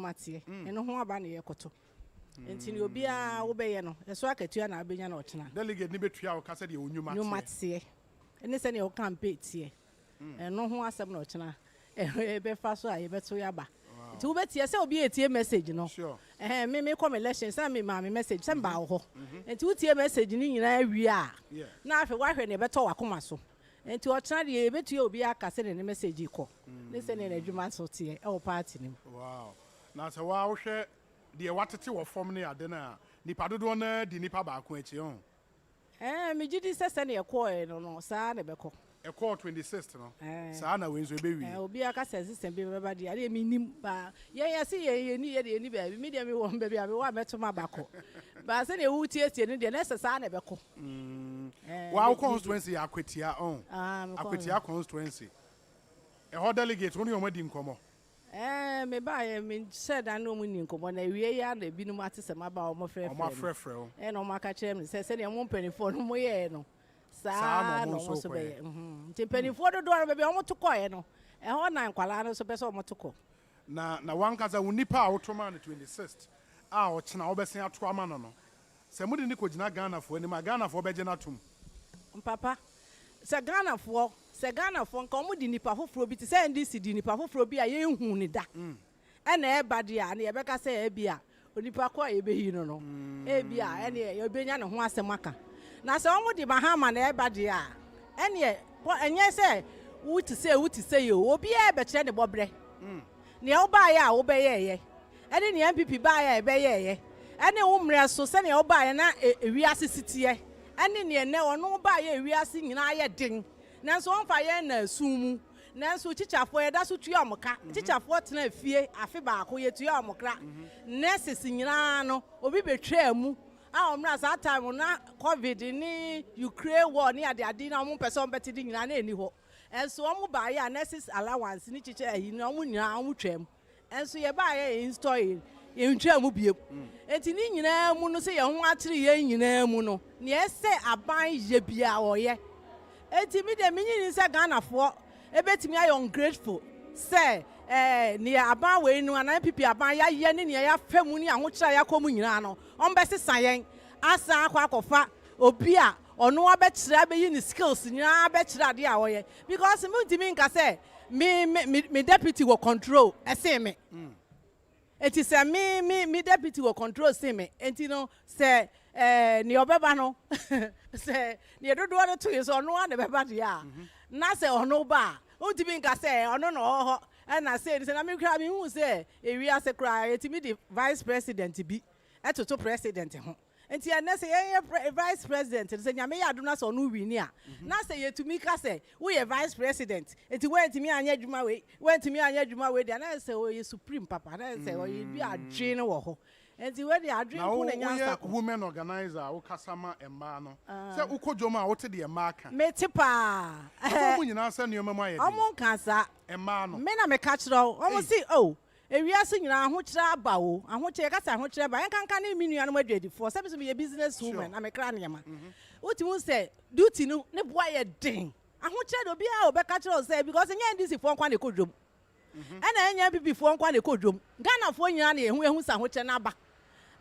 adwuma tie eno ho aba na ye koto enti ne obi a wo beye no eso akatua na abenya na ochena delegate ni betua wo ka se de onwuma tie ene se ne o campaign tie eno ho asem na ochena be fa so a ye beto ya ba nti wo betie se obi etie message no me come election say me ma me message say ba wo ho nti wo tie message ni nyina awie a na afi wa hwe ne beto wakoma so enti ochena de betu obi aka se ne message ko ne se ne adwuma so tie e wo party nim wow na se wa wo hwe de watete wo form ne ade na nipa dodo na di nipa ba ko achi on me gidi se ne ekọ no saa ne beko ekọ 26th no saa na wenzo ebe wi obi aka se system be baba de ade mi nim ba ye se ye ni ye de ni ba mi de mi wo ba bia me wa meto ma bako ba se ne wu tie ne de na se saa ne beko wa constituency akwetia on akwetia constituency ho delegate woni o ma di nkomo me ba me said I no mu ni nkomo na wie ya na bi no ate se ma ba o mo frefre o no maka kire me se ne mo mpanifo no mo ye no saa no mo so be nti mpanifo do do be be o mo to koye no ho na nkwala no so be so o mo to ko na wankaza unipa a wotoma na 26th a o chena wo besen ato ama no se mo de ni ko gina Ghana fo ni ma Ghana fo be gina tum papa se Ghana fo nka omo di nipa foforo bi ti se NDC di nipa foforo bi a ye hu ni da na e ba dia na ye beka se e bia onipa ko ye be hi no e bia ene ye obenya ne ho asem aka na se omo di Mahama na e ba dia ene enye se wuti se ye obi e be kire ne bobre ne o ba ya wo be ye ene ne NPP ba ya e be ye ene wo mre so se ne o ba ya na ewi asisitie ene ne ne ono ba ya ewi asi nyina ye den nanso on fa ye na sumu nanso chichafo ye da so tuya omoka chichafo tena afie afi ba ko ye tuya omokra nurses nyina no obi betwa mu a omra sa time na covid ni Ukraine war ni ade na omo person beti di nyina na eni ho enso omo ba ye nurses allowance ni chiche ayi na omo nyina omo twam enso ye ba ye install ye ntwa mu biem enti ni nyina mu no se ye ho akire ye nyina mu no ne ese aban ye bia wo ye eti mi de minyi se Ghana fo ebetimi ayo ungrateful say ne aban we nu ana NPP aban ya ye ne ya fam ni ahokira ya komu nyina no on be sesan yen asa akofa obi a ono abekira be yi ni skills nyina abekira de a wo ye because me ntimi nka say me deputy will control ese me eti say me deputy will control say me enti no say ni obeba no se ni dodo no to yeso no na beba dia na se ono ba untimi nka se ono no ho na se ni se na me kra me hu se ewi ase kra etimi di vice president bi etoto president ho enti na se ye vice president se nyame ya do na se ono wi ni a na se yetumi ka se wo ye vice president enti we ntimi anya adwuma we dia na se wo ye supreme papa na se wo ye bi adwe no wo ho enti we dey adwin ku na nyansa ko women organizer wo kasama emma no se ukodwoma a wote de emma aka metipa omo nyina se ne omama ye omo kansa emma no me na me ka kire omo si oh ewiase nyina ahokira aba o ahokira kasa ahokira ba enkanka na mi nua no adwadifo se be ye business woman na me kra ne ma uti mu se duty no ne boa ye den ahokira do bia o be ka kire se because nya ndisi fo nkwa ne kodwom ana enya NPP fo nkwa ne kodwom Ghana fo nyina na ehu sa ahokira na aba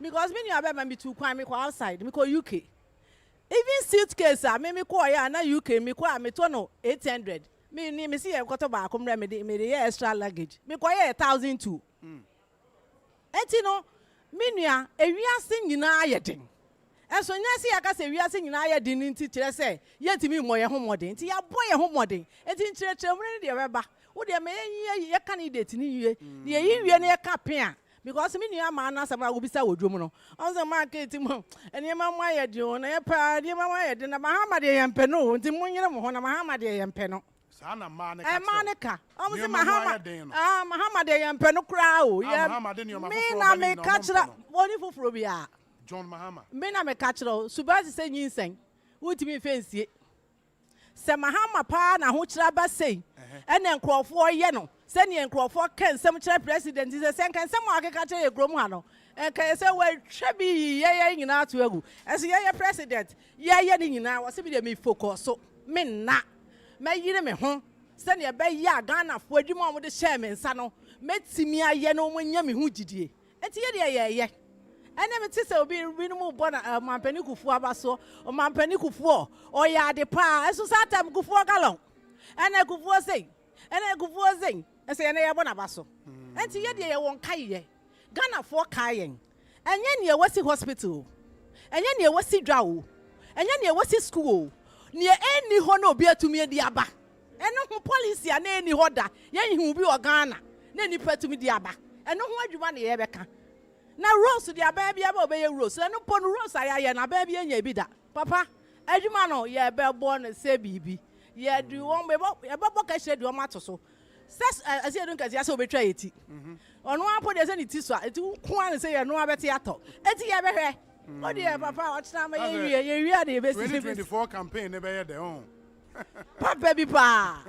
because me nua be ma me tu kwan me ko outside me ko UK even suitcase a me ko ya na UK me ko a me to no 800 me see e koto ba akomra me de extra luggage me ko ye 1002 enti no me nua ewiase nyina ye den enso nya se ya ka se ewiase nyina ye den nti kire se ye ntimi mo ye homoden nti ya bo ye homoden enti nkire mure de beba wo de me ye candidate ni yie de ye wie na ye ka pen because me nua ma na sama obisa wodwom no onse market mo ene ma mo aye de na ye pa de ma mo aye de na Mahama de ye mpe no nti munyere mo ho na Mahama de ye mpe no sana ma ne ka ma ne ka onse Mahama de ye mpe no kra o ye Mahama de ne ma me na me ka kira boni foforo bia John Mahama me na me ka kira subasi se nyinsen wutimi fensie se Mahama pa na ho kira ba sei ene nkrofo ye no se ne nkrofo kan sem kira president se sen kan sem akeka kira egrom ha no kan se we hwe bi ye nyina to agu ese ye president ye ni nyina wo se bi de me focus so me na me yire me ho se ne be ya Ghana fo adwuma mo de share me nsa no metimi aye no omonya me hu gidie enti ye ye ene me tise obi no bo na mampani kufu abaso o mampani kufu o ya de pa eso satam kufu galon ene kufu sei ese ene ye bo na baso enti ye de ye won kaye Ghana for kayen enye ne wasi hospital enye ne wasi dwa o enye ne wasi school ne eni ho na obi atumi di aba eno ho policy a na eni ho da ye hu bi o Ghana na ni patumi di aba eno ho adwuma ne ye beka na rose di aba bia ba obeye rose eno pon rose ayaye na aba bia nya bi da papa adwuma no ye be bo no se bibi ye du won be bo ye bo ka hye du o mato so ses asi edun kasi ase obetwa eti ono apo de se ni ti so eti ku an se ye no abeti ato eti ye behwe o de papa o tena ma ye wi ade be 2024 campaign ne be ye de on papa bi pa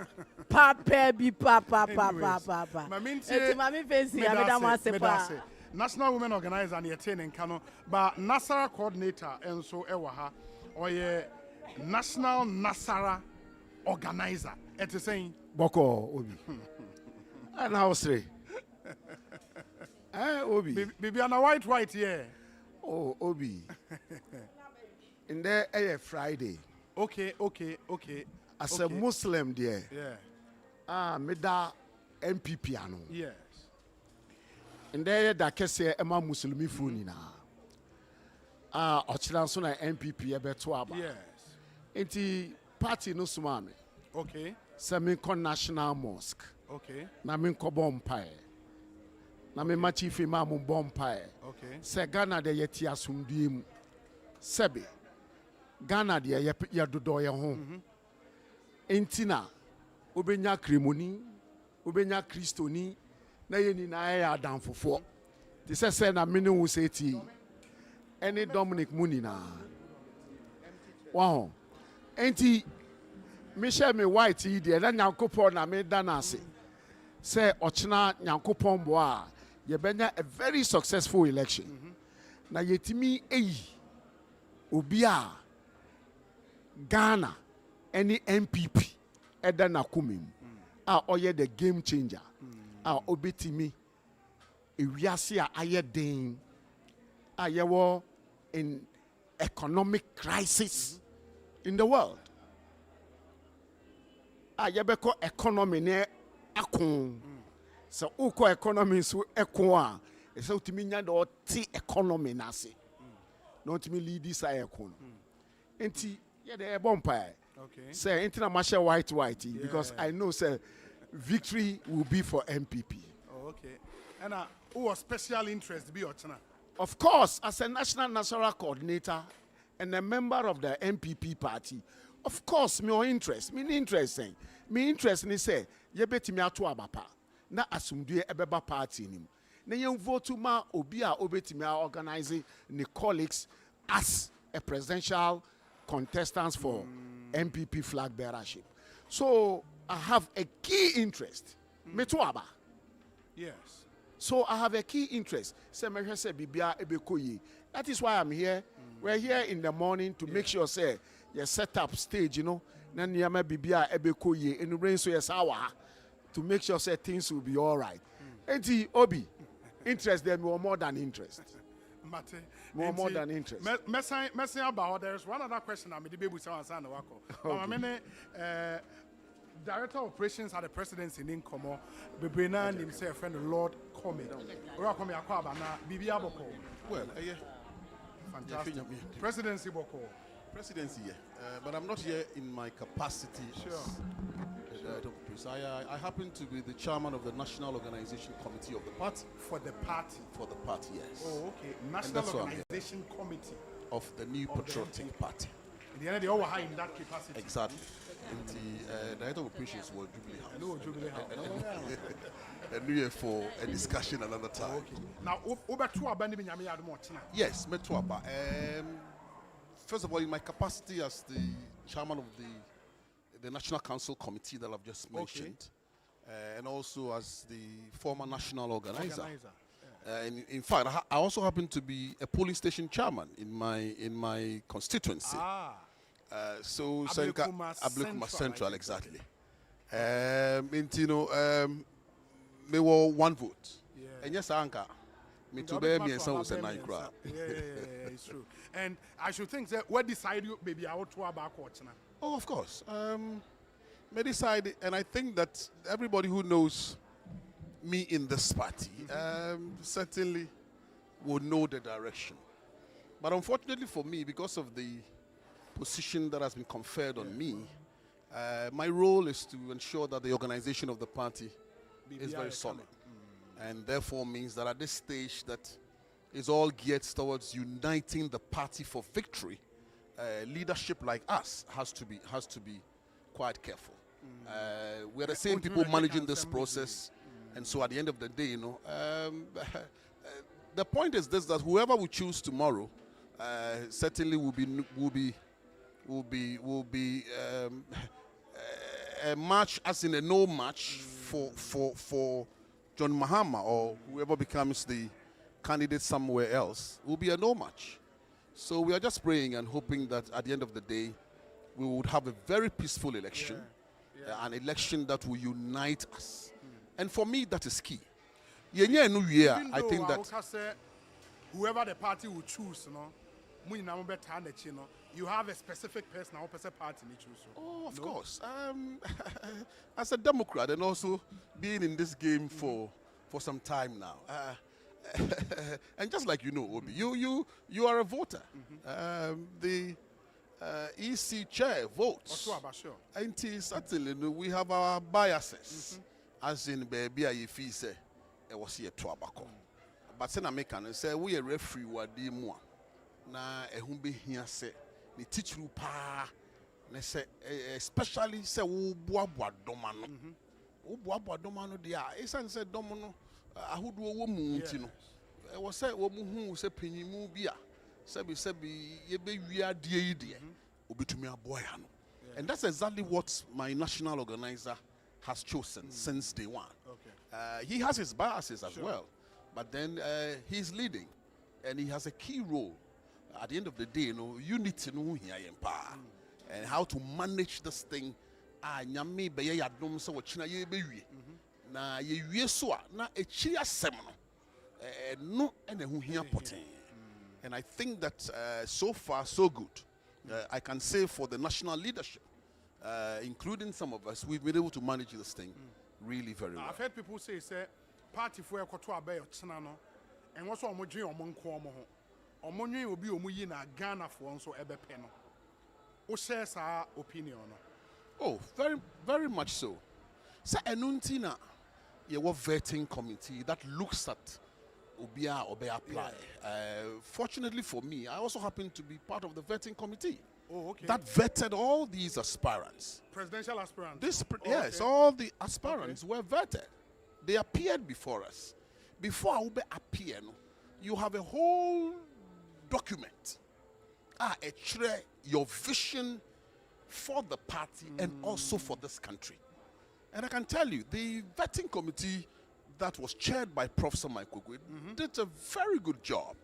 eti mami fancy abeda mo asepa National Women Organizer and Yetene Kano, but Nasara coordinator and so ewa or ye National Nasara Organizer. It is saying Boko Obi. And how say? Obi. Bibiana white here. Oh, Obi. In there a Friday. Okay. As a Muslim there. Yeah. Meda NPP ano. Yes. In there da kese ema muslimi funi na. Ochira so na NPP ebeto aba. Yes. Enti party no suma me. Okay. Seminko National Mosque. Okay. Na minko bompae. Na me machi fi ma mo bompae. Okay. Se Ghana de yeti asumdie mu. Sebe. Ghana de ye dodo ye ho. Enti na obenya kremoni, obenya kristoni na ye ni na ya adamfofo. Ti se na mene wo se ti. Any Dominic Muni na. Wow. Enti Michelle me white yi de na Nyankopon na me danase. Say ochina Nyankopon bo a ye benya a very successful election. Na yetimi eyi obi a Ghana any NPP eda na kumim a oye the game changer a obetimi ewiase a aye den a yewo in economic crisis in the world. A yebeko economy ne akon. So uko economy so ekon a e se utimi nya do ti economy na se. No utimi lead this ekon. Enti ye de bompa. Okay. Say enti na mashe white because I know say victory will be for NPP. Oh, okay. And who was special interest be Ochina? Of course, as a national national coordinator and a member of the NPP party, of course, me interest ni say ye betimi ato abapa na asumdue ebeba party nim. Na ye vote ma obi a obetimi organize ni colleagues as a presidential contestants for NPP flag bearership. So I have a key interest. Me to aba. Yes. So I have a key interest. That is why I'm here. We're here in the morning to make sure say you set up stage, you know. Then you may be in the rain so yes to make sure say things will be all right. And Obi, interest them more than interest. More than interest. About there's one other question I'm the baby sound wako. Director of Operations at the Presidency in Nkomo, Bebrina himself friend Lord Comey. Bibia Boko. Well, yeah. Fantastic. Presidency Boko. Presidency, yeah. But I'm not here in my capacity. Sure. As Director of Operations. I happen to be the chairman of the National Organization Committee of the party. For the party? For the party, yes. Oh, okay. National Organization Committee. Of the New Patriotic Party. In the end, they all high in that capacity. Exactly. The Director of Operations was Jubilee House. And New Year for a discussion another time. Okay. Now, over two abandoned yes, Metuaba. First of all, in my capacity as the chairman of the National Council Committee that I've just mentioned, and also as the former national organizer. In fact, I also happen to be a polling station chairman in my constituency. So Ablekuma Central, exactly. me were one vote. Yeah. And yes, Anka. Me Nka to wode bear ma me and to some aba was a bɛɛ nine mmiɛnsa. crowd. Yeah, it's true. And I should think that what decide you baby I to about coach now. Oh, of course. Me decide, and I think that everybody who knows me in this party certainly will know the direction. But unfortunately for me, because of the position that has been conferred on me, my role is to ensure that the organization of the party is very solid. And therefore means that at this stage that is all geared towards uniting the party for victory. Leadership like us has to be quite careful. We're the same people managing this process, and so at the end of the day, the point is this: that whoever we choose tomorrow certainly will be a match, as in a no match for John Mahama or whoever becomes the candidate somewhere else. Will be a no match. So we are just praying and hoping that at the end of the day, we would have a very peaceful election, an election that will unite us. And for me, that is key. I think that whoever the party will choose, you have a specific person or party you choose. Oh, of course. As a Democrat and also being in this game for some time now, and just like you know, Obi, you are a voter. The EC chair votes. And certainly we have our biases. As in baby, I feel say it was here to abako. But sen American say we a referee wadi mua. Na ehumbe here say the teach you pa. Ne say especially say wo boa domano. Wo boa domano dia. Esan say domano ahudu wo mu nti no. E was say wo mu hu say panyimu bia. Sebi ye be wi ade yi de. Obetumi aboa ya no. And that's exactly what my national organizer has chosen since day one. Okay. He has his biases as well, but then he's leading, and he has a key role. At the end of the day, you need to know here in power and how to manage this thing. Nyame be ya dom so wachina ye be wie. Na ye wie so na echi asem no no ene hu hia poten. And I think that so far so good. I can say for the national leadership, including some of us, we've been able to manage this thing really very well. I've heard people say party for a koto abe no, and what's on Moji or Monco or Money will be Omuyi na Ghana for so ebe peno. Who shares our opinion? Oh, very, very much so. So, Enuntina, you have vetting committee that looks at Obia Obe apply. Fortunately for me, I also happen to be part of the vetting committee. Oh, okay. That vetted all these aspirants. Presidential aspirants. Yes, all the aspirants were vetted. They appeared before us. Before Ube appear, you have a whole document. Your vision for the party and also for this country. And I can tell you, the vetting committee that was chaired by Professor Michael Gwyd did a very good job.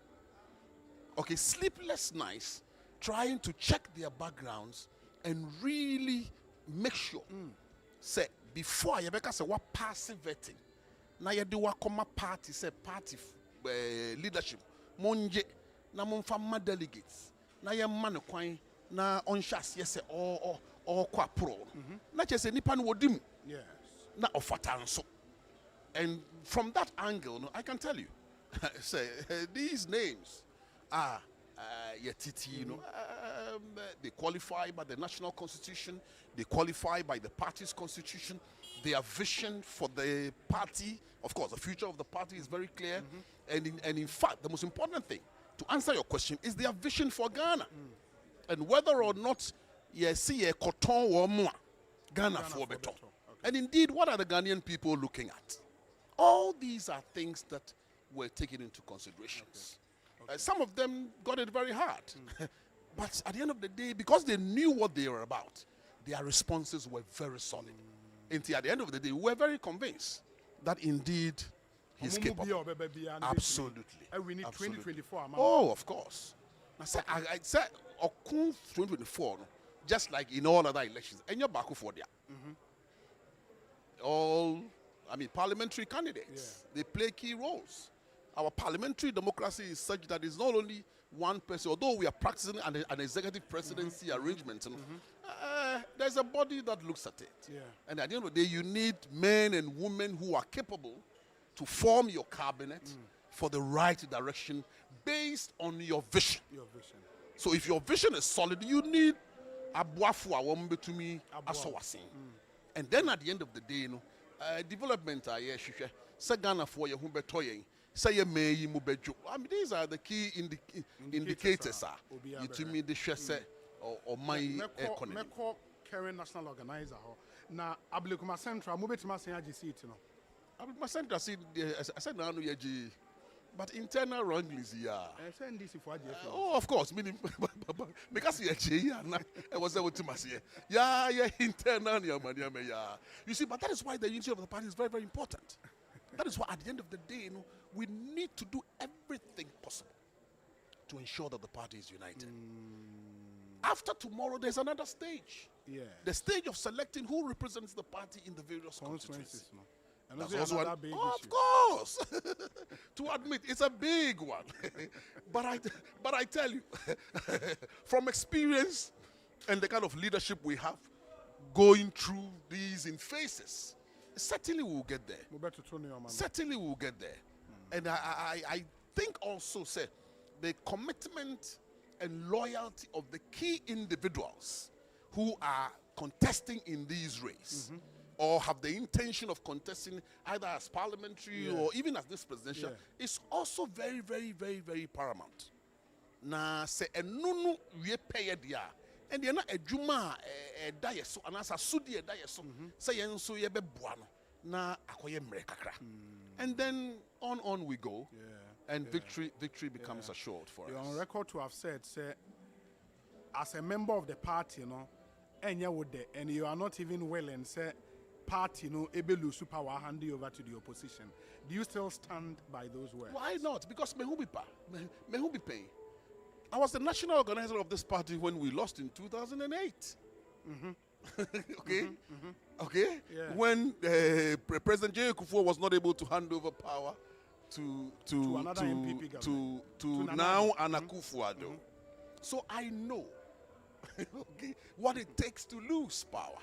Okay, sleepless nights, trying to check their backgrounds and really make sure. Say, before you say what passive vetting, now you do what come party, say party leadership, monje, na monfama delegates, na you man kwai, na onshas yes or kwa pro. Na just say nipan wodimu. Yes. Na ofatanso. And from that angle, I can tell you, say these names are Yetiti, they qualify by the national constitution, they qualify by the party's constitution, their vision for the party, of course, the future of the party is very clear. And in fact, the most important thing, to answer your question, is their vision for Ghana. And whether or not you see a cotton or more, Ghana for better. And indeed, what are the Ghanaian people looking at? All these are things that were taken into considerations. Some of them got it very hard. But at the end of the day, because they knew what they were about, their responses were very solid. Until at the end of the day, we were very convinced that indeed he's capable. Absolutely. We need 2024. Oh, of course. I said, 2024, just like in all other elections, and you're back for there. All parliamentary candidates. They play key roles. Our parliamentary democracy is such that it's not only one person, although we are practicing an executive presidency arrangement, there's a body that looks at it. Yeah. And at the end of the day, you need men and women who are capable to form your cabinet for the right direction based on your vision. Your vision. So if your vision is solid, you need abuafu awombe to me asowase. And then at the end of the day, development say Ghana for your humbe toying. Say ye may you mubejo. I mean, these are the key indicators. You to me the share or my economy. Meko current national organizer. Na Ablekuma Central, mubetima say AGC it no. Ablekuma Central I said now no yeji. But internal wranglings, oh, of course, meaning because I was able to internal. You see, but that is why the unity of the party is very, very important. That is why at the end of the day, we need to do everything possible to ensure that the party is united. After tomorrow, there's another stage. Yeah. The stage of selecting who represents the party in the various constituencies. And that's also another big issue. Of course. To admit, it's a big one. but I tell you, from experience and the kind of leadership we have, going through these in phases, certainly we'll get there. Certainly we'll get there. And I think also, say, the commitment and loyalty of the key individuals who are contesting in these races, or have the intention of contesting either as parliamentary or even as this presidential, is also very, very, very, very paramount. Na se enunu we pay dia, and you're not a juma dayeso, and as a sudi dayeso, say yenso yebe buano, na akoye mrekakra. And then on we go, and victory becomes assured for us. You're on record to have said, say, as a member of the party, and you are not even willing, say, party able to power hand you over to the opposition. Do you still stand by those words? Why not? Because me who be paying. I was the national organizer of this party when we lost in 2008. Okay? Okay? Yeah. When President J. Kufuor was not able to hand over power to another NPP government. to now Anna Kufuor. So I know what it takes to lose power.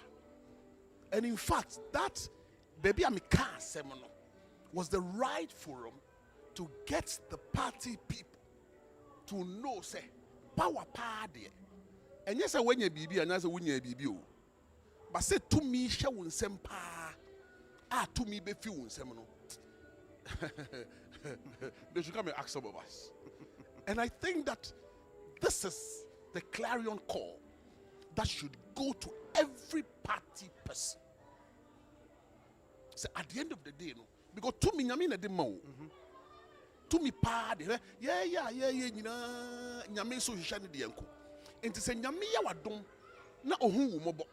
And in fact, that baby Amika seminar was the right forum to get the party people to know, say, power party. And yes, when you BB and as a winner BB. But say to me, she won't send to me be few seminar. They should come and ask some of us. And I think that this is the clarion call that should go to every party person. So at the end of the day, because to me, I mean, to me, party, nyame so hishani di yanko. Enti se nyame ya wadom na ohun wo mobo.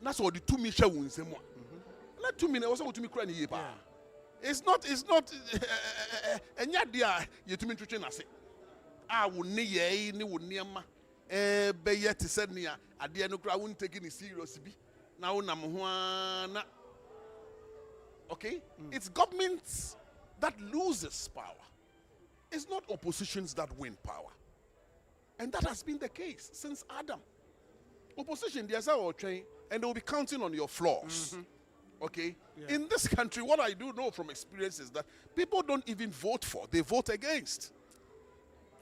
Na so the to me hwe wo nsemu. Na to me na wo so to me kura ni ye pa. It's not enya dia ye to me twetwe na se. A wo ne ye ni wo niema be ye te se nia ade no kura wo take ni serious bi. Na wo nam ho na. Okay? It's governments that loses power. It's not oppositions that win power. And that has been the case since Adam. Opposition, there's our train, and they will be counting on your flaws. Okay? Yeah. In this country, what I do know from experience is that people don't even vote for, they vote against.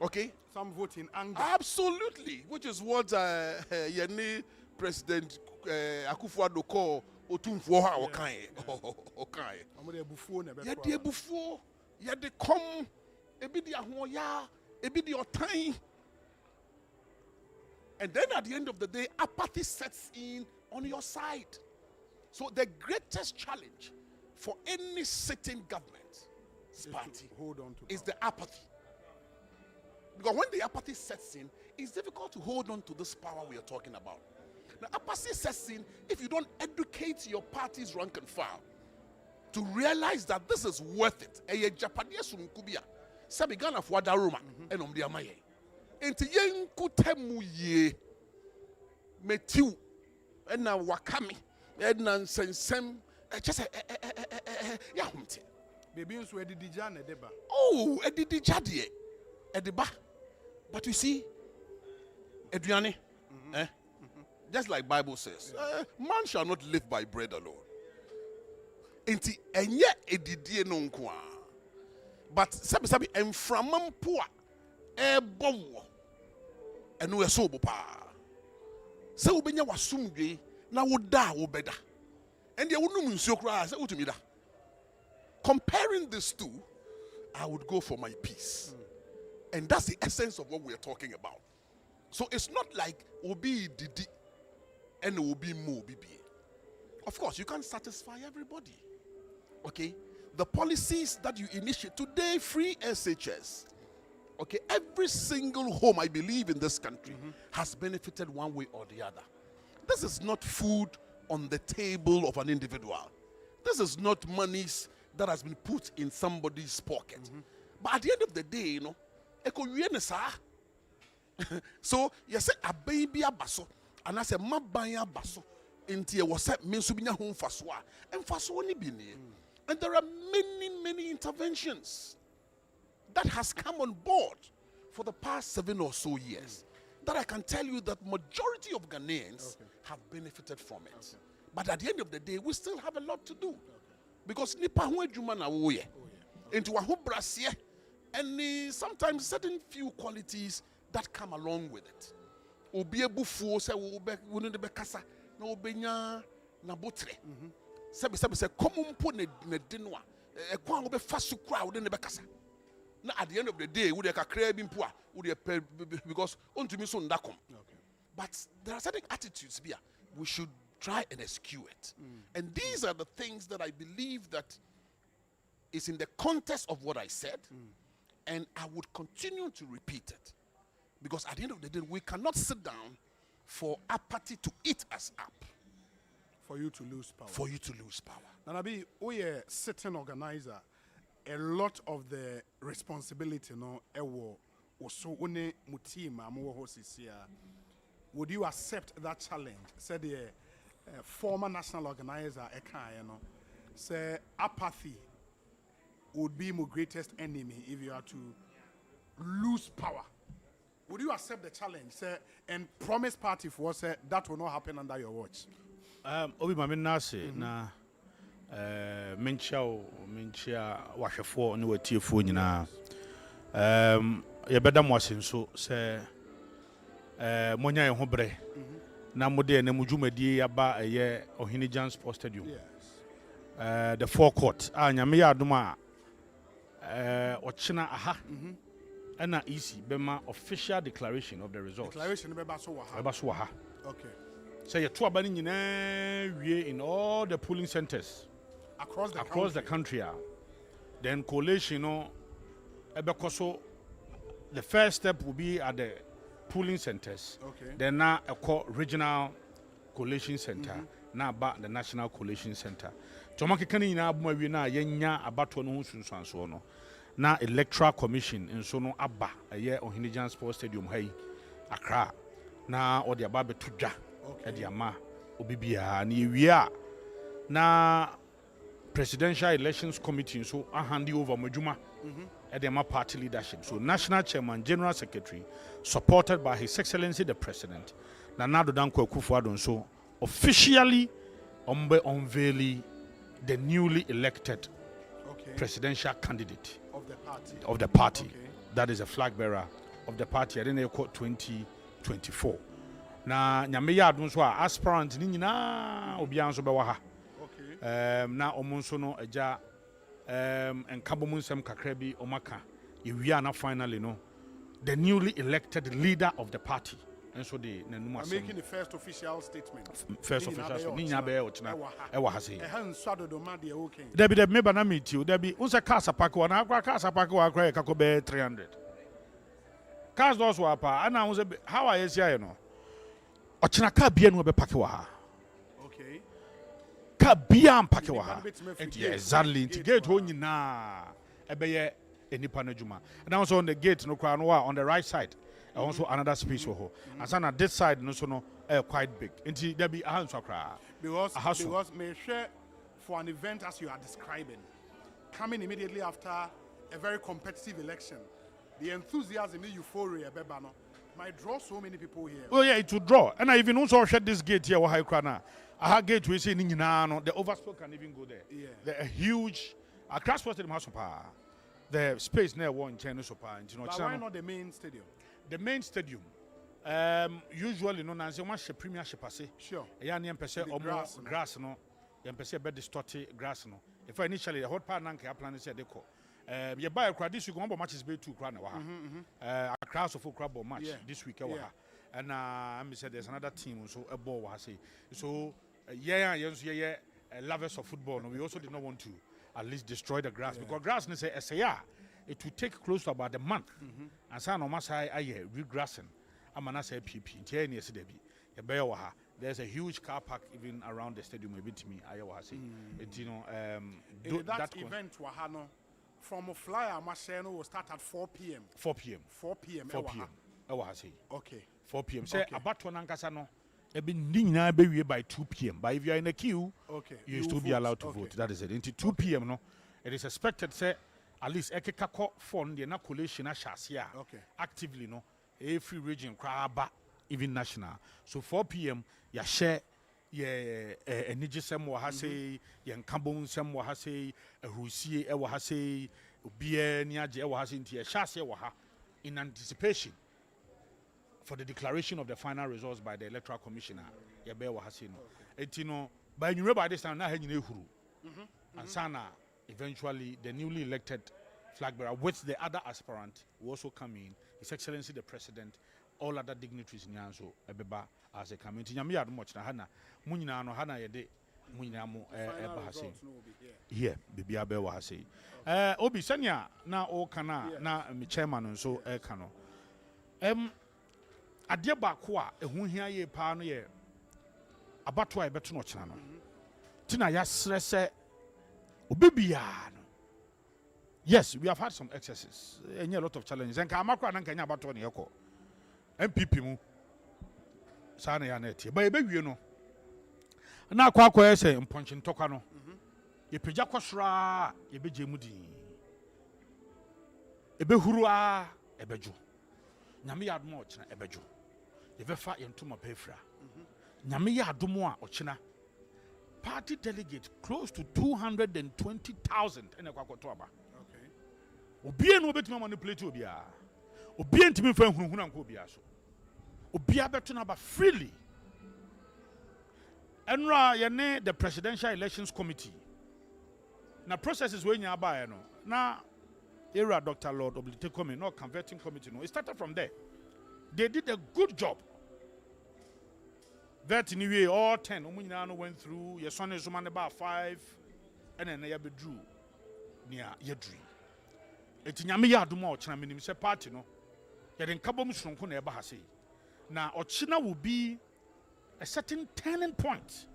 Okay? Some vote in anger. Absolutely. Which is what Yeni President Akufo-Addo called Otumfuo ha okaye. Okaye. Ya de bufuo, ya de kom, ebi di ahoya, ebi di otan. And then at the end of the day, apathy sets in on your side. So the greatest challenge for any sitting government party is the apathy. Because when the apathy sets in, it's difficult to hold on to this power we are talking about. Now, apathy sets in if you don't educate your party's rank and file to realize that this is worth it. Eye Japanese sunkubia, sabi Ghana for Daruma, and Omdiamaye. Enti yen kutemu ye metiu, and na wakami, and na sensem, just yeah, baby nso edidi ja na deba. oh, edidi jadie, ediba. But you see, Adriani, just like Bible says, man shall not live by bread alone. Enti enye edidie no nko a. But sabi enframam po a ebowo. Enu eso bo pa. Se wobenya wasumdwe na woda wobeda. Ende wonum nsuo kra se utumi da. Comparing these two, I would go for my peace. And that's the essence of what we're talking about. So it's not like Obi Didi and Obi Mo Bibi. Of course, you can't satisfy everybody. Okay? The policies that you initiate today, free SHS. Okay, every single home, I believe, in this country has benefited one way or the other. This is not food on the table of an individual. This is not monies that has been put in somebody's pocket. But at the end of the day, you know, so you say a baby abaso, and I say mabaya baso. Into your was set means to be home for swa and for swani bini. And there are many interventions that has come on board for the past 7 or so years that I can tell you that majority of Ghanaians have benefited from it. But at the end of the day, we still have a lot to do. Because nipa ho adwuma na wo ye. Into a ho brasie and sometimes certain few qualities that come along with it. Obi ebufuo se wo ne be kasa na obenya na botre. Se komumpo ne de no a ekwan wo be fa so kura wo ne be kasa. Na at the end of the day, we kakra bi mpo a because ontumi so ndakom. But there are certain attitudes here we should try and eschew it. And these are the things that I believe that is in the context of what I said, and I would continue to repeat it. Because at the end of the day, we cannot sit down for apathy to eat us up. For you to lose power. For you to lose power. Nanabi, we are sitting organizer. A lot of the responsibility, no, ewo also one mutima mo hosisia. Would you accept that challenge? Said the former national organizer, say apathy would be my greatest enemy if you are to lose power. Would you accept the challenge, say, and promise party for say that will not happen under your watch? Obi mame nase na menchia wahwefo ne watiefo nyina yebeda mo asenso se monya ye ho bre na mode na mudwumadi aba eye Ohini Jan Sports Stadium. The forecourt nyame ya adom a ochina aha na easy bema official declaration of the results. Declaration beba so wa ha. Okay. So you to abani nyina wie in all the polling centers across the country. Then collation no ebekoso the first step will be at the polling centers. Okay. Then now a regional collation center. Now about the national collation center. Tomaki kani nyina abuma wie na yenya abato no sunsuanso no. Na electoral commission in sono abba eye Ohini Jan Sports Stadium hai Accra na odi aba betudwa edi ama obibia na ewia na Presidential Elections Committee so hand over majuma edi ama party leadership. So National Chairman, General Secretary, supported by His Excellency the President, Nana Danko Akufo-Addo so officially unveil the newly elected presidential candidate of the party. Okay. That is a flag bearer of the party. I didn't know 2024. Na nyame ya adun so aspirant ni nyina obian so be wa ha. Na omonso no eja enkabo munsem kakra bi omaka. Ewia na finally no the newly elected leader of the party. And so they I'm making the first official statement. First official statement. Ni nya be ochina e wa ha se. Okay. Debi me ba na meet you. Debi unsa casa park wa na akwa casa park wa akwa kako be 300. Cars those wa pa ana unsa how are you here no? Ochina ka bia no be park wa ha. Okay. Ka bia am park wa ha. Exactly. Gate ho nyina e be ye enipa na djuma. And also on the gate no kwa no on the right side. Also another space for her. And so on this side no so no quite big. Inti there be a hands akra. Because me share for an event as you are describing, coming immediately after a very competitive election, the enthusiasm, the euphoria, Bebano, might draw so many people here. Oh yeah, it will draw. And I even also shut this gate here. I have gate we say the overspoke can even go there. Yeah. The huge across the house of power. The space near one China so far. But why not the main stadium? The main stadium. Usually no nanse one she premiership passe. Sure. Yeah, near pese grass no. You pese bed distorted grass no. If initially the hot part nanke plan is they call. You buy a crowd this week, one matches be 2 crowd. A crowd of 4 crowd match this week. And I said there's another team so a ball was say. So lovers of football. No, we also did not want to at least destroy the grass because grass is it will take close to about a month. And so no matter regrassing. I'm an say PP. There's a huge car park even around the stadium. To me, I say that event wahano. From a flyer, Marciano will start at 4 p.m. 4 p.m. 4 p.m. 4 p.m. Okay. 4 p.m. Say about to Nankasano. They've been by 2 p.m. But if you are in a queue, you still be allowed to vote. That is it. Until 2 p.m. No, it is expected say at least ekekako fund the collation ashasia actively no every region craba even national. So 4 p.m. ya share. Energy sem wa hase ye nkabon sem wa hase ehusie e wa hase obie ni age e wa hase nti e hase wa ha in anticipation for the declaration of the final results by the electoral commissioner ye be wa hase no etino by nyure by this time na ha nyina ehuru and sana eventually the newly elected flag bearer with the other aspirant will also come in, His Excellency the President, all other dignitaries in Yanso ebeba as a community nyame yado mo china hana munyina no hana yede munyina mo eba hase here bibia be wa hase obi sanya na o kana na me chairman nso e kano ade ba ko a ehun hia ye pa no ye abato a ebeto no china no tina ya srese obibia no. Yes, we have had some excesses and a lot of challenges and kamakwa nan kanya abato ne yeko NPP mu sana ya net ba ebe wie no na akwa ese mponche ntokwa no ye pagya kwasra ye beje mudi ebe huru a ebejo nyame ya adom ochina ebejo ye befa ye ntoma pefra nyame ya adom a ochina party delegate close to 220,000 ene kwakoto aba obie no betuma manipulate obia obie ntimi fa hunhuna nko obia so obia beto na ba freely enra ye ne the Presidential Elections Committee na processes we nya ba no na era Dr. Lord Oblite coming no converting committee no it started from there. They did a good job. That anyway all 10 omunyina no went through your son is man about 5 and then they be drew near yedri eti nyame ya adom a ochina menim se party no ye den kabom sonko na eba hase na ochina will be a certain turning point.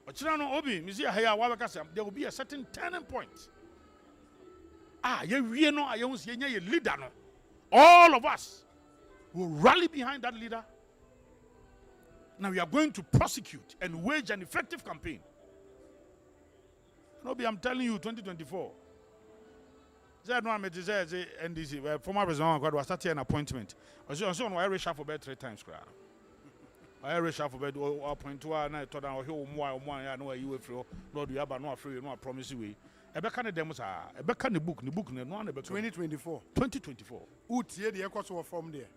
Ochina no obi misi ahaya wa beka say there will be a certain turning point. Ye wie no ayons ye nya ye leader no, all of us will rally behind that leader. Now we are going to prosecute and wage an effective campaign. Obi, I'm telling you 2024 no NDC former president God was starting an appointment. Also on Irish for bed 3 times. Irish for bed appoint to na to down here ya no you free Lord you have no free no promise we. Ebeka ne dem sa ebeka ne book ne no na ebeka 2024 utie de ekoso form there.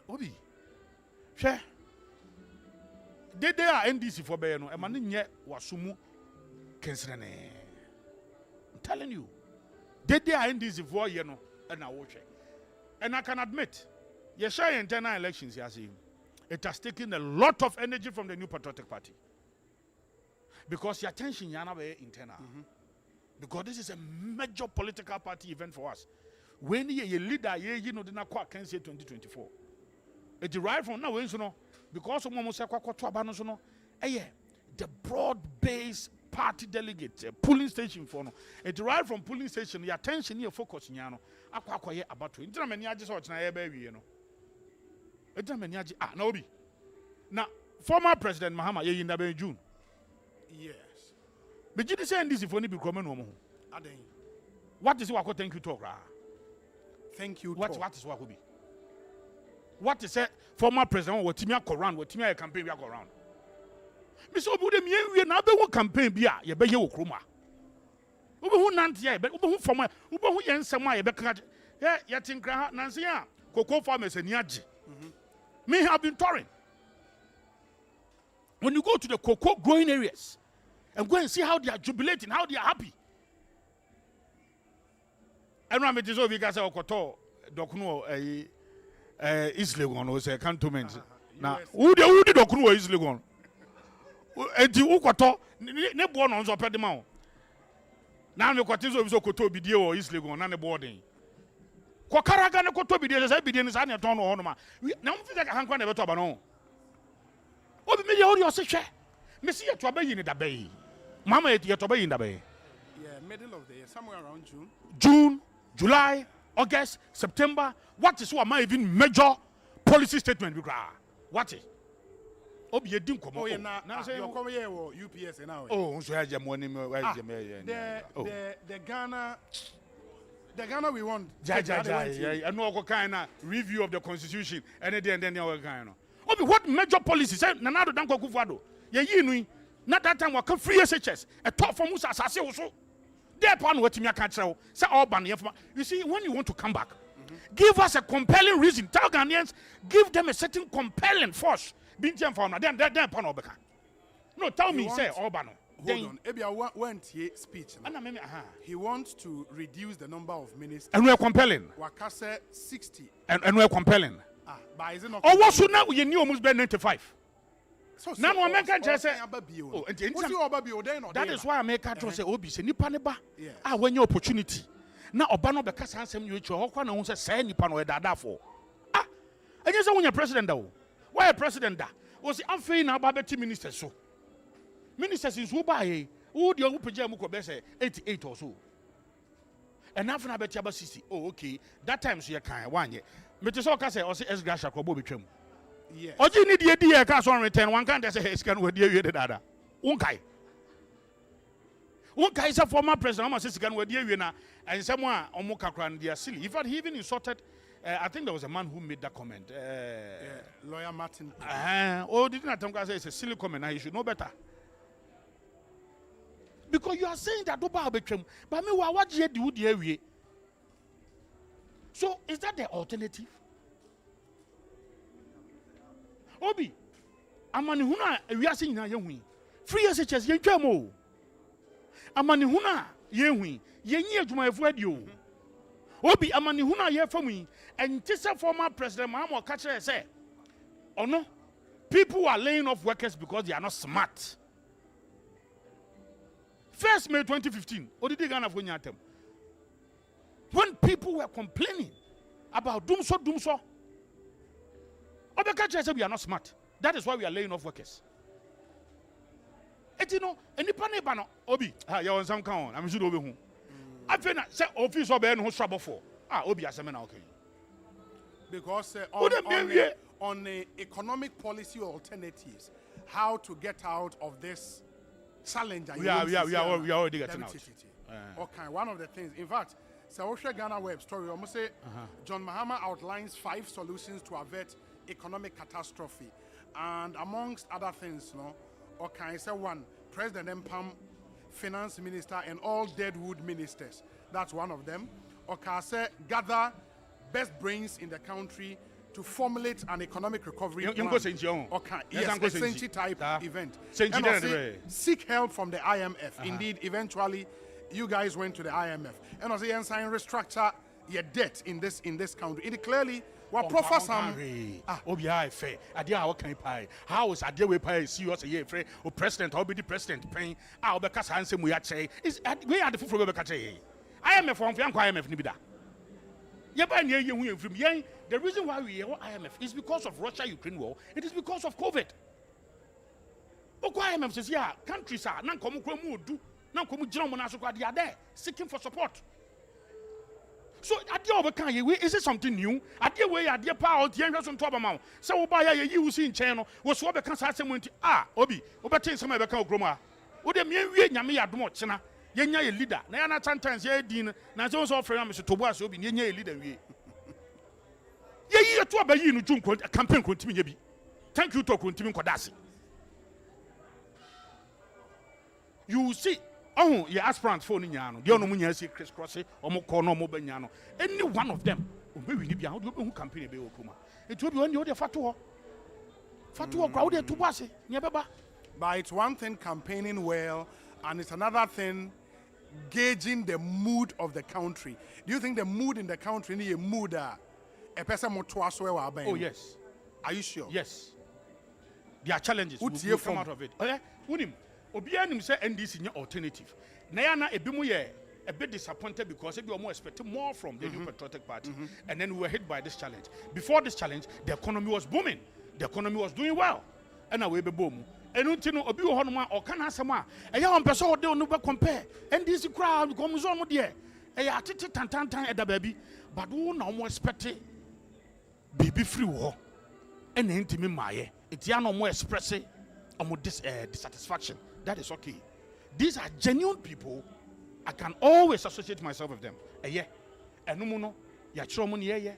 Obi hwe dede a NDC for be no e ma ne nye wasumu kensrene. I'm telling you dede a NDC for ye no na wo hwe. And I can admit ye share internal elections here see it has taken a lot of energy from the New Patriotic Party because your attention yana be internal. Because this is a major political party event for us. When you leader, you know, the can say 2024. It derived from now, because of the broad-based party delegate, polling station for no. It derived from polling station, the attention here focus about to. Now, former President Mahama, in June. Yes. But you say NDC for ni be come no mo. Aden. What is what thank you talk? Thank you. What is what be? What is it? Former president what timia around, what timia campaign we around. Mr. Obude we na be wo campaign bi a ye be ye wo kroma. Ube hu nante ye be ube hu former ube hu ye nsem a ye be ka ye tinkra ha nanse a cocoa farmers ani age. Me have been touring. When you go to the cocoa growing areas and go and see how they are jubilating, how they are happy. And I'm just over because I got Dokuno East Legon or say cantonment. Now, who the Dokuno East Legon? And the Ukoto, ne born on Zopedimao. Now the Cotizo is Okoto Bidio or East Legon and the boarding. Kokaraga and Koto Bidio is evidence and a ton of honor. Now, I can't never talk about. What the media audio say? Messi to obey in the bay. Mama to obey in the bay. Yeah, middle of the year, somewhere around June. June, July, August, September. What is what my even major policy statement? What is? Obi edin komo. Oh yeah, now say you come here or UPS now. Oh, so I just money. The Ghana we want. I know what kind of review of the constitution and then the other kind of. Obi, what major policy? Say Nanado Danko Kufado. Ye yinui. Not that time we can free SHS. A top from Musa Sase also. Thereupon what you can't tell. Say Urban. You see, when you want to come back, give us a compelling reason. Tell Ghanaians, give them a certain compelling force. Then upon Obeka. No, tell me, say Urban. Hold on. Ebia went here speech. He wants to reduce the number of ministers. And we are compelling. Wakase 60. And we are compelling. But is it not? Or what so now we knew almost 95. Now so, I can just say, that is why I make a say, Obi, say, Nipaneba. When your opportunity. Now, Obano because handsome you, or one who says, say, Nipano, that for. And you say, when you're president, though, why a president that was the unfair now, Babette ministers so. Ministers is who buy, who the Upajamuko Besse 88 or so. And after I bet you about 60. Oh, okay. That time, so you can't one year. Metisoka say, or say, S. Gasha, Kobo Trim. Yes. Or you need the idea cash on return. One can't say it's can with you the other. Unkai. Unkai is a former president. I'm a can with you now. And someone on Mokakran, they are silly. In fact, he even insulted. I think there was a man who made that comment. Lawyer Martin. Didn't I say it's a silly comment? Now you should know better. Because you are saying that Oba Betram, but me what you do the area. So is that the alternative? Obi, amani huna we are saying na yehui. Free SHS yen twamo. Amani huna yehui. Yenyi adwumayefo adio. Obi amani huna ye famu and tisa former president Mahamo Kachere say, "Oh no, people are laying off workers because they are not smart." 1st May 2015, Odidi Ghana for Nyatem. When people were complaining about doomso, Obeka said we are not smart. That is why we are laying off workers. And you know, any panebano, Obi, you on some count, I'm sure Obi. I feel that say office or Ben who's trouble for. Obi Asempa okay. Because on the economic policy alternatives, how to get out of this challenge. We are already getting out. Okay, one of the things, in fact, Sawoshe Ghana web story, almost say John Mahama outlines 5 solutions to avert economic catastrophe. And amongst other things, okay, say 1, President Mpam, Finance Minister, and all deadwood ministers. That's one of them. Okay, say gather best brains in the country to formulate an economic recovery plan. Okay, yes, a Senchi type event. And also, seek help from the IMF. Indeed, eventually, you guys went to the IMF. And also, restructure your debt in this country. It clearly what Professor fair. Idea how can pay? How is idea we pay serious a year free or president or be the president paying? I'll be cast handsome we say is we are the full of IMF from IMF Nibida. The reason why we are IMF is because of Russia-Ukraine war. It is because of COVID. IMF says, yeah, countries are not coming do they are there seeking for support. So is it something new? Idea power the interest on top amount. So buy you see in channel was what the cancer Obi, some Groma. wo de me wie nyame ya dom ochena yenya ye leader na ya na sometimes ye din na so so offer am so tobo aso obi yenya ye leader wie ye yi to abayi no tun campaign kontimi nya bi thank you to kontimi nkodase you see oh your aspirant phone nya no de ono munya see Chris Cross omo ko no omo banya no any one of them obe wi ni bia wo de obe hu campaign be okuma it will be on the fato kwa wo de to base nya beba. But it's one thing campaigning well, and it's another thing gauging the mood of the country. Do you think the mood in the country is a mood a person more to us? Oh yes. Are you sure? Yes. There are challenges. We'll come out of it. Okay. Unim. Obiya nim say NDC nye alternative. Na ya na ebi mu ye a bit disappointed because ebi omo expected more from the New Patriotic Party, and then we were hit by this challenge. Before this challenge, the economy was booming. The economy was doing well. And now we be boom. Enu no obi wo ho no ma o kana asem a eya on pese o de onu be compare NDC crowd come zo no de eya atete tantantan eda baabi but wo na omo expect bibi free wo ena ntimi maaye etia na omo express omo dissatisfaction. That is okay. These are genuine people. I can always associate myself with them. Eye enu mu no ya kiro mu ne ye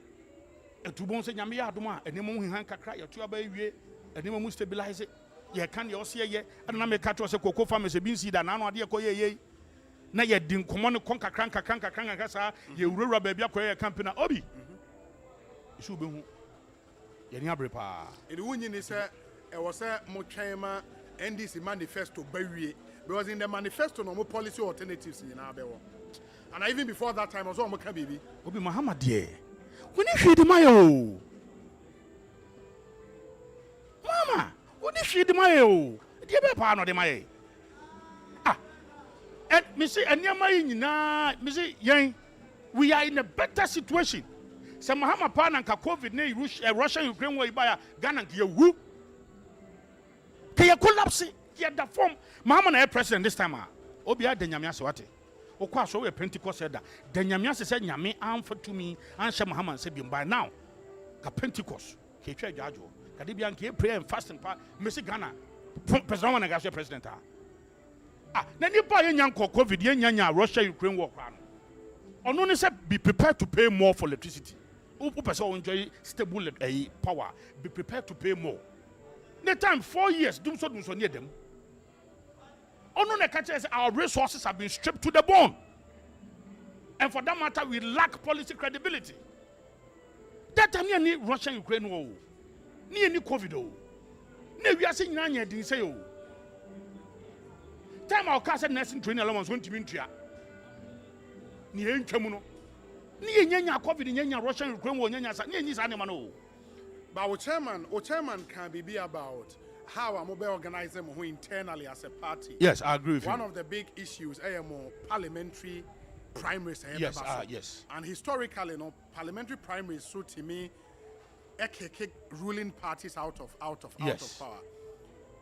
etubon se nyame ya adoma enemu hihan kakra ya tu aba ewie enemu mu stabilize it. Ye can you see ye and na me catch us cocoa farmers bin see that now ade ko ye na ye din komo ne kon kakran sa ye wura baabi akoye campaign obi isu be hu ye ni abre pa e de wunyi ni say e was say mo twema NDC manifesto bawie because in the manifesto no mo policy alternatives in na be wo and even before that time also mo ka bibi obi Muhammad ye we ni hwede mayo mama what if she demayo? Dear Papa, no demaye. Ah, and Missy, and your my Missy Yang, we are in a better situation. Some Mahama Pan and COVID, Russia, Ukraine, way by Ghana, you whoop. Can you collapse? Get the form. Mahama, president this time. Obia Denyamia Swati. Okwa so we Pentecost said that Denyamia said Yami am for to me and Shem Mahama said by now. Pentecost. Ketra Jajo. Kadibian ke pray and fast and part Mr. Ghana president one against president na nipa ye nyanko COVID ye nyanya Russia Ukraine war kwa no ono ne say be prepared to pay more for electricity who person enjoy stable power be prepared to pay more the time 4 years dum so near them ono ne catch us our resources have been stripped to the bone and for that matter we lack policy credibility that time ni Russia Ukraine war ni any COVID o na wi ase nyina nya din say o time our case nursing training allowance won timi ntua ni entwam no ni nya COVID nya Russia Ukraine wo nya sa ni enyi sa ne ma no. But our chairman can be about how I'm mobile organizing who internally as a party. Yes, I agree with One you. of the big issues parliamentary primaries. Yes, yes. And historically, parliamentary primaries so to me kick ruling parties out of power.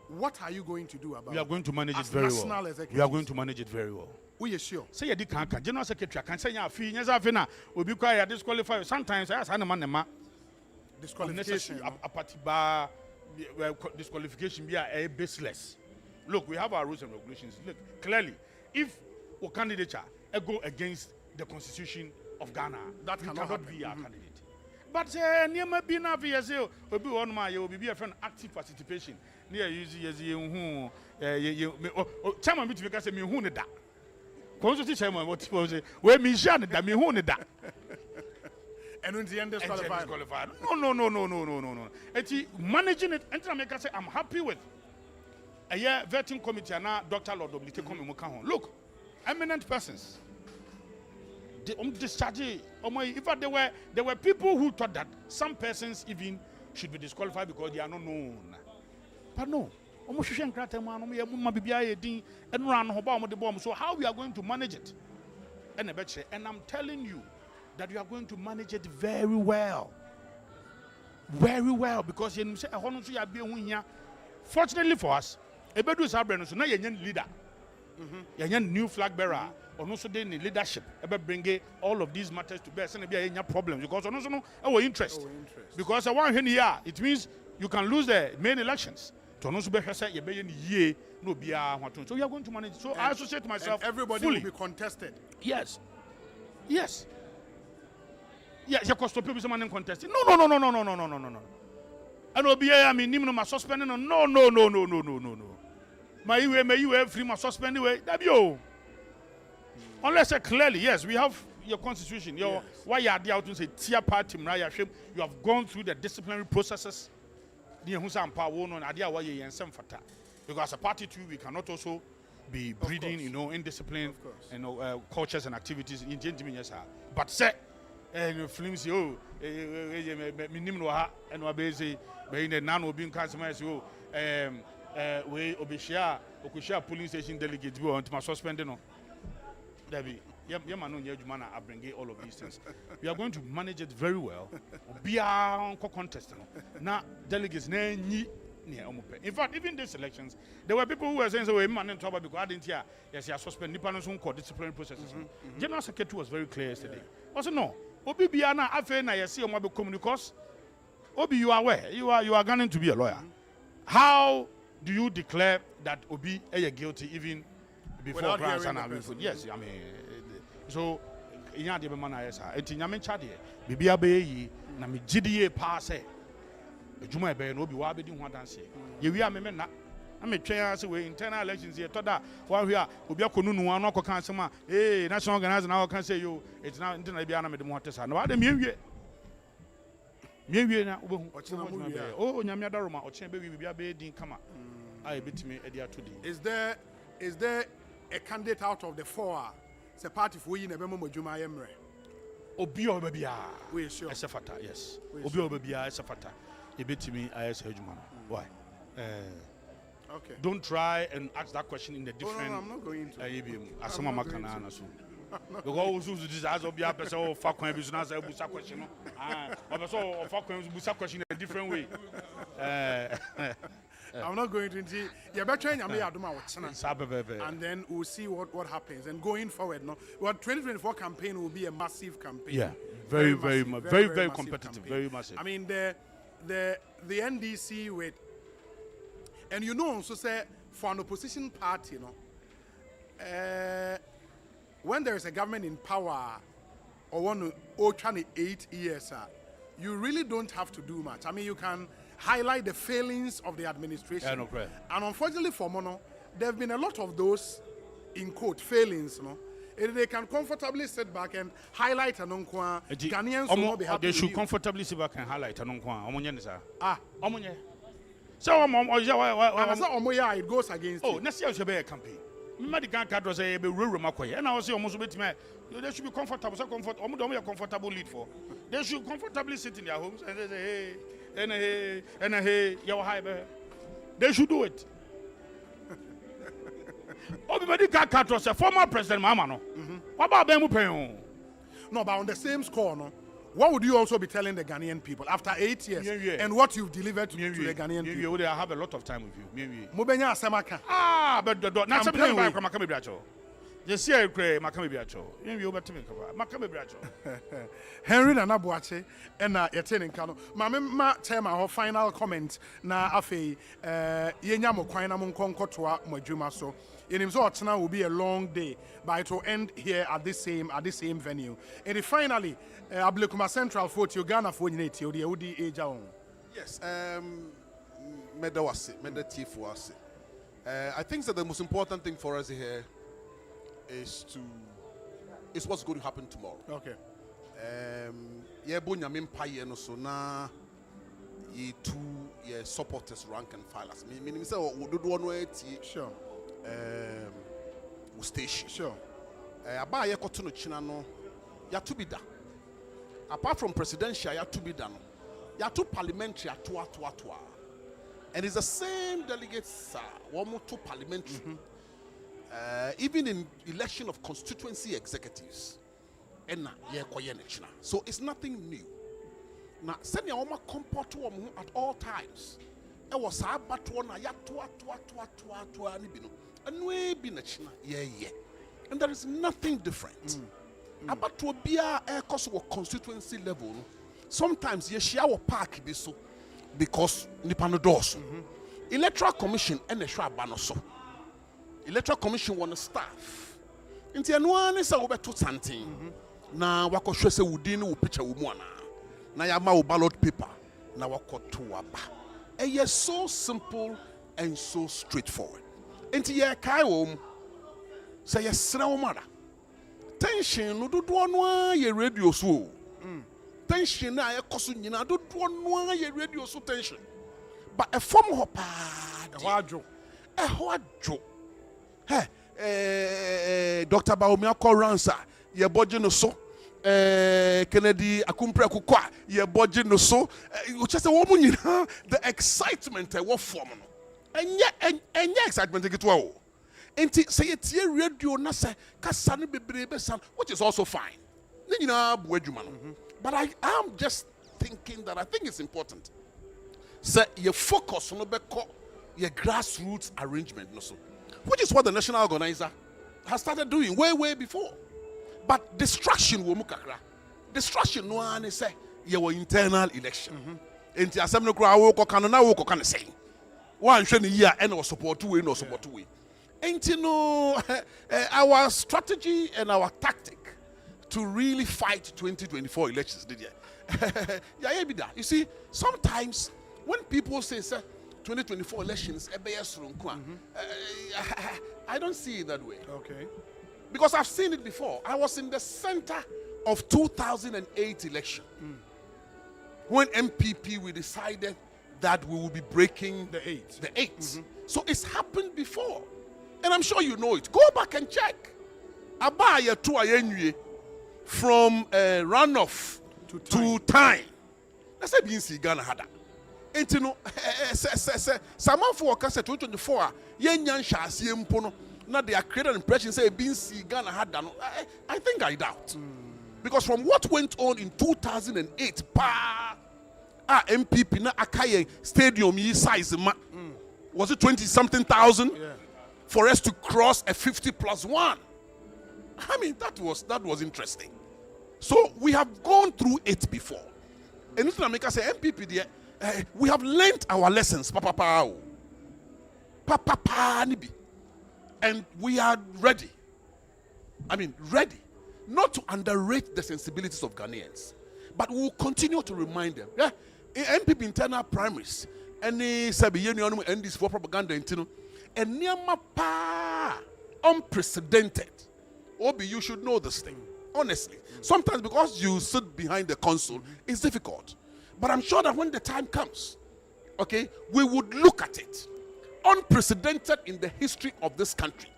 What are you going to do about it? We are going to manage it very well. We are going to manage it very well. We are sure. Say you can general secretary can say ya fee nyeza fina obi kwa ya disqualify sometimes I say na man Disqualification. Disqualification be a baseless. Look, we have our rules and regulations. Look, clearly, if a candidature go against the constitution of Ghana, that cannot be our candidate. But near my be na VSO, obi one my you be a friend active participation. Near you chairman me to say me who ne da. Constitution chairman what was it? Where me Jean da me who ne da. And when the end disqualified. No. Eti managing it, and make us say I'm happy with. A year vetting committee and now Dr. Lord Oblite come in. Look, eminent persons. Discharge. If there were people who thought that some persons even should be disqualified because they are not known. But no. So how we are going to manage it? And I'm telling you that we are going to manage it very well. Very well, because fortunately for us, Ebedu is our brand, so now you're a leader. You're a new flag bearer. Or also the leadership. Bring all of these matters to bear. So be any problems because also our interest. Because I want here, it means you can lose the main elections. Tono so be hwese ye be ye ye no bia hwato. So we are going to manage. So I associate myself And everybody fully. will be contested. Yes. Yes. Yes, you cost to people some contest. No. And Obia, I mean, no, my suspending. No. May you free my suspending way. That you. Unless clearly, yes, we have your constitution. Your why you are there out to say tier party, you have gone through the disciplinary processes. Because as a party too, we cannot also be breeding, indiscipline, cultures and activities in gentlemen. But say, films, and Wabese, being a nano being customers, we Okushia police station delegates go on to my suspending. Debbie, I bring all of these things. We are going to manage it very well. Be a contest now. Delegates, in fact, even these elections, there were people who were saying, "So, man, in trouble because I didn't hear. Yes, you are suspended. Nippon called disciplinary processes." General Secretary was very clear yesterday. Also, no. Obi Biana, I feel na yesi omo be communicate. Obi, you are aware. You are going to be a lawyer. How do you declare that Obi is guilty even before grounds and everything? Yes, I mean, so in your demand, I say, it's in your chadi. Bibi abe na mi GDA pass. Juma be no bi wa be di ho adanse. Ye wi ameme na. I'm a chair we internal elections here. Toda one here obi akonu nu anu akoka ansema. National organizer now can say you it's now internal bia na me de mo hotesa. No ade mienwie. Mienwie na obehu. Oh nyame adaroma ochen be wi bia be din kama. I betimi e dia to di. Is there a candidate out of the four? It's a party for you in a memo Juma Emre. Obi obabia. We sure. Esafata, yes. Obi obabia esafata. E betimi ayes hejuma. Why? Okay. Don't try and ask that question in the different. No, I'm not going to. Asoma makana anaso. Because who this as obia person or fuck when we na say busa question. Or fuck when busa question in a different way. I'm not going to see. Yeah, but trying and then we'll see what happens. And going forward, no, well, 2024 campaign will be a massive campaign. Yeah, very competitive, campaign. very massive. I mean, the NDC with, and also say for an opposition party, when there is a government in power or 8 years, you really don't have to do much. I mean, you can highlight the failings of the administration. Yeah, no problem. And unfortunately for Mono, there have been a lot of those, in quote, failings, They can comfortably sit back and highlight Anonkwa. Ghanaians will not be happy. They should comfortably sit back and highlight Anonkwa. Omonye. So, it goes against it. Next year should be a campaign. Medical card was a rural and I was almost bit they should be comfortable. So comfortable lead for. They should comfortably sit in their homes and say, hey, your high. They should do it. Medical card was a former president, Mama. What about them? No, but on the same score, what would you also be telling the Ghanaian people after 8 years and what you've delivered to the Ghanaian people? I have a lot of time with you. Mubenya Asemaka. But not something like Makami Bracho. Yes, yeah, Makami Bracho. Henry Nanabuache and Etienne Kano. Mamma tell my final comment na afe yenyamo kwana munkonko toa Mwajuma so. In himself, tonight will be a long day, but it will end here at this same venue. And finally, Ablekuma Central for Ghana for Unity, the Udi Eja. Yes, I think that the most important thing for us here is what's going to happen tomorrow. Okay. So now, two supporters rank and filers. Meaning, sure. Station. Sure. Apart from presidential, ya to be done. Ya to parliamentary, and it's the same delegates. One more to parliamentary. Even in election of constituency executives, so it's nothing new. Now, send your comport at all times. It was a but one and we be and there is nothing different. About to be a constituency level. Sometimes you share our park be so because Nipano doors. Electoral Commission and the Shwabano so. Electoral Commission want staff. Inti anuane sa ubeto something. Na wako shwese udini upicha umwana. Na yama u ballot paper. Na wako tuwaba. Eye so simple and so straightforward. Inti ye kai wom. Say ye sra umara. Tension no do anwa ye radio so. Tension na ye kosu nyina do anwa ye radio so tension. But a form of Wajo. Hey, Dr. Baumia Koransa, ye bodge no so. Kennedy Akumpre Kukwa, ye bodge no so. Just a woman, you know, the excitement I was forming. And yet, excitement to get well. And say it's here radio nasa kasani besan, which is also fine. You know, but I am just thinking that I think it's important. Say you focus on your grassroots arrangement, which is what the national organizer has started doing way before. But distraction will mukakra. Distraction no one say your internal election. And the assembly crowd will can say one year and no support way, no support way. And you know our strategy and our tactic to really fight 2024 elections did you see, sometimes when people say, sir, 2024 elections, I don't see it that way. Okay. Because I've seen it before. I was in the center of 2008 election. When NPP, we decided that we will be breaking The eight. The eight. So it's happened before. And I'm sure you know it. Go back and check. Abaya to Ayenye from runoff to time. That's a BNC Ghana had that. And you know, someone for Okasa 2024, Yenyan Shasi Mpono, now they are creating an impression say BNC Ghana had that. I think I doubt. Because from what went on in 2008, MPP na Akaye Stadium size was it 20-something thousand? Yeah. For us to cross a 50+1. I mean, that was interesting. So we have gone through it before. And Mr. America say MPP there, we have learned our lessons, and we are ready. I mean, ready. Not to underrate the sensibilities of Ghanaians, but we will continue to remind them. Yeah, in MPP internal primaries, any Sabian and this for propaganda, and unprecedented. Obi, you should know this thing. Honestly. Sometimes because you sit behind the console, it's difficult. But I'm sure that when the time comes, okay, we would look at it. Unprecedented in the history of this country.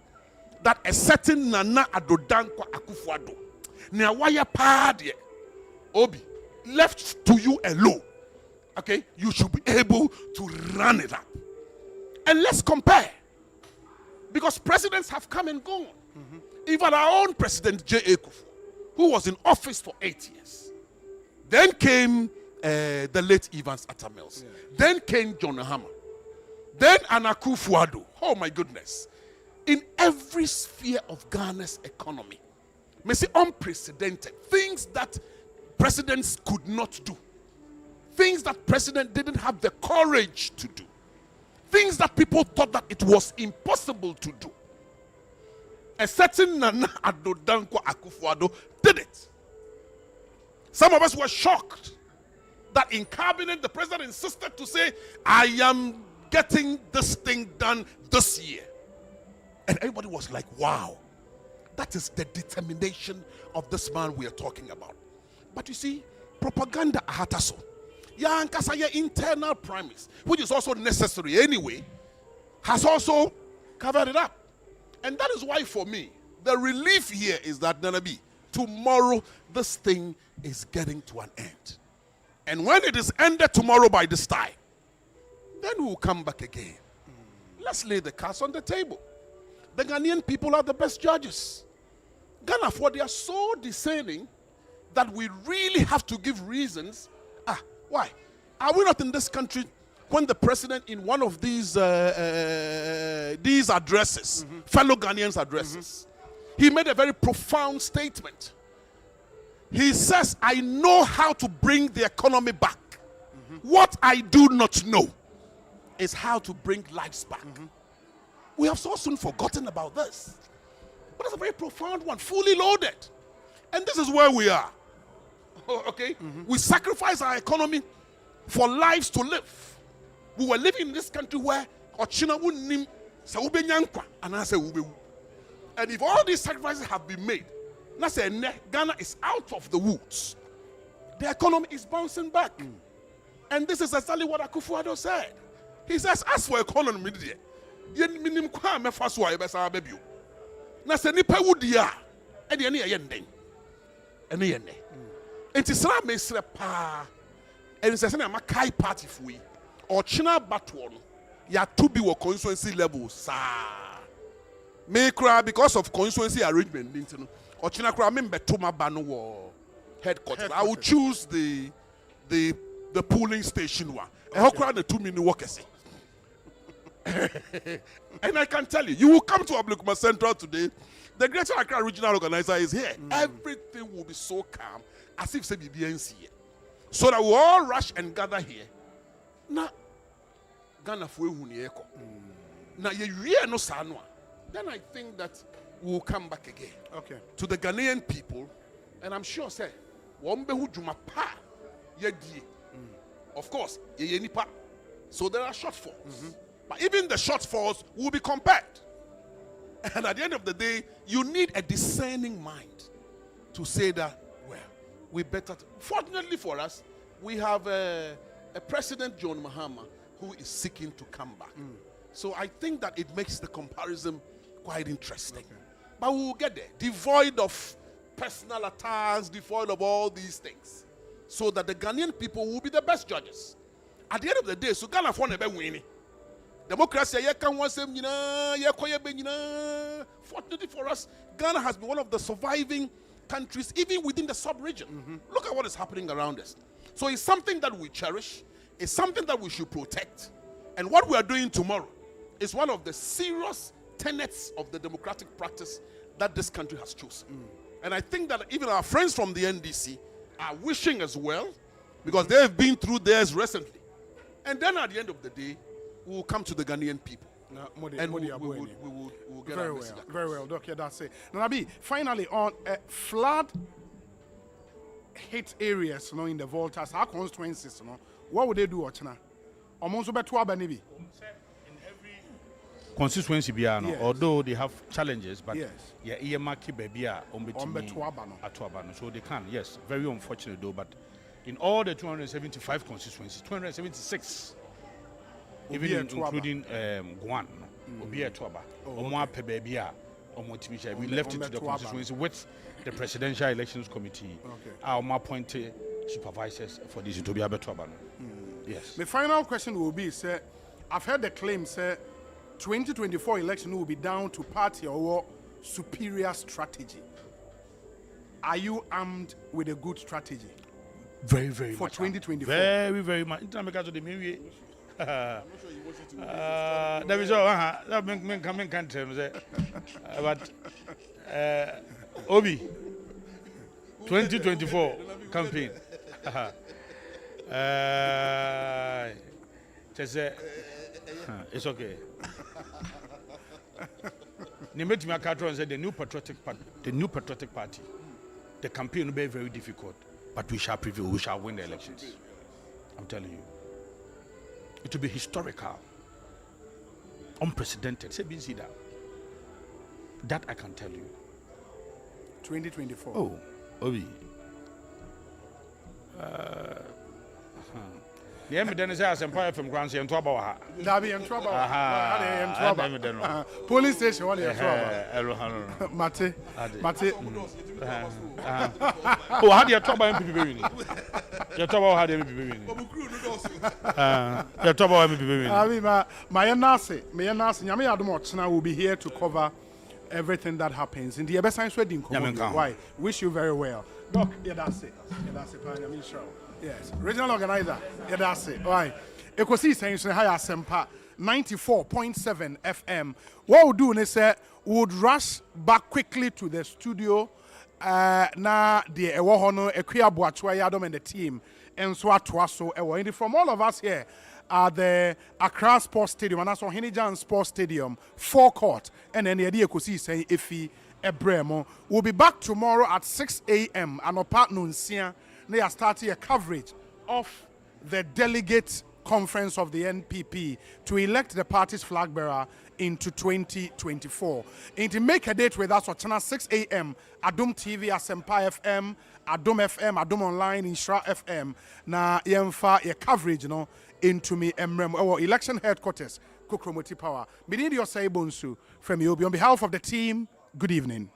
That a certain Nana Adodankwa Akufo-Addo, Nyawaya Padie, Obi, left to you alone, okay, you should be able to run it up. And let's compare. Because presidents have come and gone. Even our own president, J.A. Kufuor, who was in office for 8 years. Then came the late Evans Atta Mills. Yeah. Then came John Mahama. Then Nana Akufo-Addo. Oh my goodness. In every sphere of Ghana's economy, may say unprecedented, things that presidents could not do, things that president didn't have the courage to do, things that people thought that it was impossible to do. A certain Nana Adodankwa Akufo-Addo did it. Some of us were shocked that in cabinet the president insisted to say, I am getting this thing done this year. And everybody was like, wow, that is the determination of this man we are talking about. But you see, propaganda ahataso. Ya ankasa ya internal premise, which is also necessary anyway, has also covered it up. And that is why for me, the relief here is that Nanabi, tomorrow this thing is getting to an end. And when it is ended tomorrow by this time, then we will come back again. Let's lay the cards on the table. The Ghanaian people are the best judges. Ghana, for they are so discerning that we really have to give reasons. Why? Are we not in this country when the president in one of these addresses, fellow Ghanaians addresses, he made a very profound statement. He says, I know how to bring the economy back. What I do not know is how to bring lives back. We have so soon forgotten about this. But it's a very profound one, fully loaded. And this is where we are. Okay? We sacrifice our economy for lives to live. We were living in this country where Ochina wouldn't and if all these sacrifices have been made, Ghana is out of the woods. The economy is bouncing back. And this is exactly what Akufo-Addo said. He says, as for economy, na se nipa wudia e de ne ye nden ene ye ne enti sra mesre pa en se na makai party fui o china batwo no ya to be wo constituency level sa me cry because of constituency arrangement nti no o china cry me beto maba no wo headquarters. I will choose the polling station one e ho cry na 2 minute workers. And I can tell you, you will come to Ablekuma Central today. The Greater Accra Regional Organizer is here. Everything will be so calm, as if say BBNC. So that we all rush and gather here. Now, Ghana fwe hunieko. Now you no sanwa. Then I think that we will come back again. Okay. To the Ghanaian people, and I'm sure say, wambe hu juma pa yedi. Of course, ye nipa. So there are shortfalls. But even the shortfalls will be compared. And at the end of the day, you need a discerning mind to say that, well, we better. Fortunately for us, we have a President John Mahama who is seeking to come back. So I think that it makes the comparison quite interesting. Okay. But we will get there, devoid of personal attacks, devoid of all these things, so that the Ghanaian people will be the best judges. At the end of the day, so Ghana for never winning. Democracy, fortunately for us, Ghana has been one of the surviving countries, even within the sub-region. Look at what is happening around us. So it's something that we cherish. It's something that we should protect. And what we are doing tomorrow is one of the serious tenets of the democratic practice that this country has chosen. And I think that even our friends from the NDC are wishing as well, because they have been through theirs recently. And then at the end of the day, we will come to the Ghanaian people. And we will get our message across. Very well. Okay, that's it. Now, Nabi, finally, on flood hit areas, in the Voltas, our constituencies, what would they do, Ochina? Almost about 2 Abanibi. Constituency biano, Yes. although they have challenges, but Yes. yeah, EMA Bebia Tuabano. so they can, yes, very unfortunate though, but in all the 275 constituencies, 276, even including Guan, Obia Tuaba, Omwa Pebebia, we left it to the constituency with the Presidential Elections Committee, our appointed supervisors for this to be able to Yes. The final question will be, sir, I've heard the claim, sir, 2024 election will be down to party or superior strategy. Are you armed with a good strategy? Very, very for much. 2024. Very, very much. There is that can't tell me but Obi 2024 campaign. It's okay. The new patriotic party. The campaign will be very difficult, but we shall prevail. We shall win the elections. I'm telling you, it will be historical, unprecedented. Say, see that. That I can tell you. 2024. Oh, Obi. The evidence is Asempa from Grand and Twaba. Dabi and Trouble. Police station, what are trouble? Mate. Oh, how do you trouble NPP winning? Your trouble had NPP winning. Your trouble NPP winning. I mean, my Nasi, Yami Adumochna will be here to cover everything that happens in the best science wedding. Why? Wish you very well. Doc, yeah, that's it. Yeah, that's it. I mean, sure. Yes, regional organizer. Yeah, that's it. All right. Ekosiisen high Asempa 94.7 FM. What we'll do is we'll rush back quickly to the studio. Na the Ewohono Equia Boachwa Yadom and the team and so from all of us here at the Accra Sports Stadium, and that's on Hinijan Sports Stadium, forecourt, and then the Ekosiisen Efi Ebremo. We'll be back tomorrow at 6 a.m. and our partner Nsia, they are starting a coverage of the delegate conference of the NPP to elect the party's flag bearer into 2024. And to make a date with us on channel 6 a.m. Adum TV, Asempa FM, Adum FM, Adum Online, Inshra FM. Na yemfa ye coverage no into me emrem our election headquarters, Kukromoti Power. Me need your Osei Bonsu from you. On behalf of the team, good evening.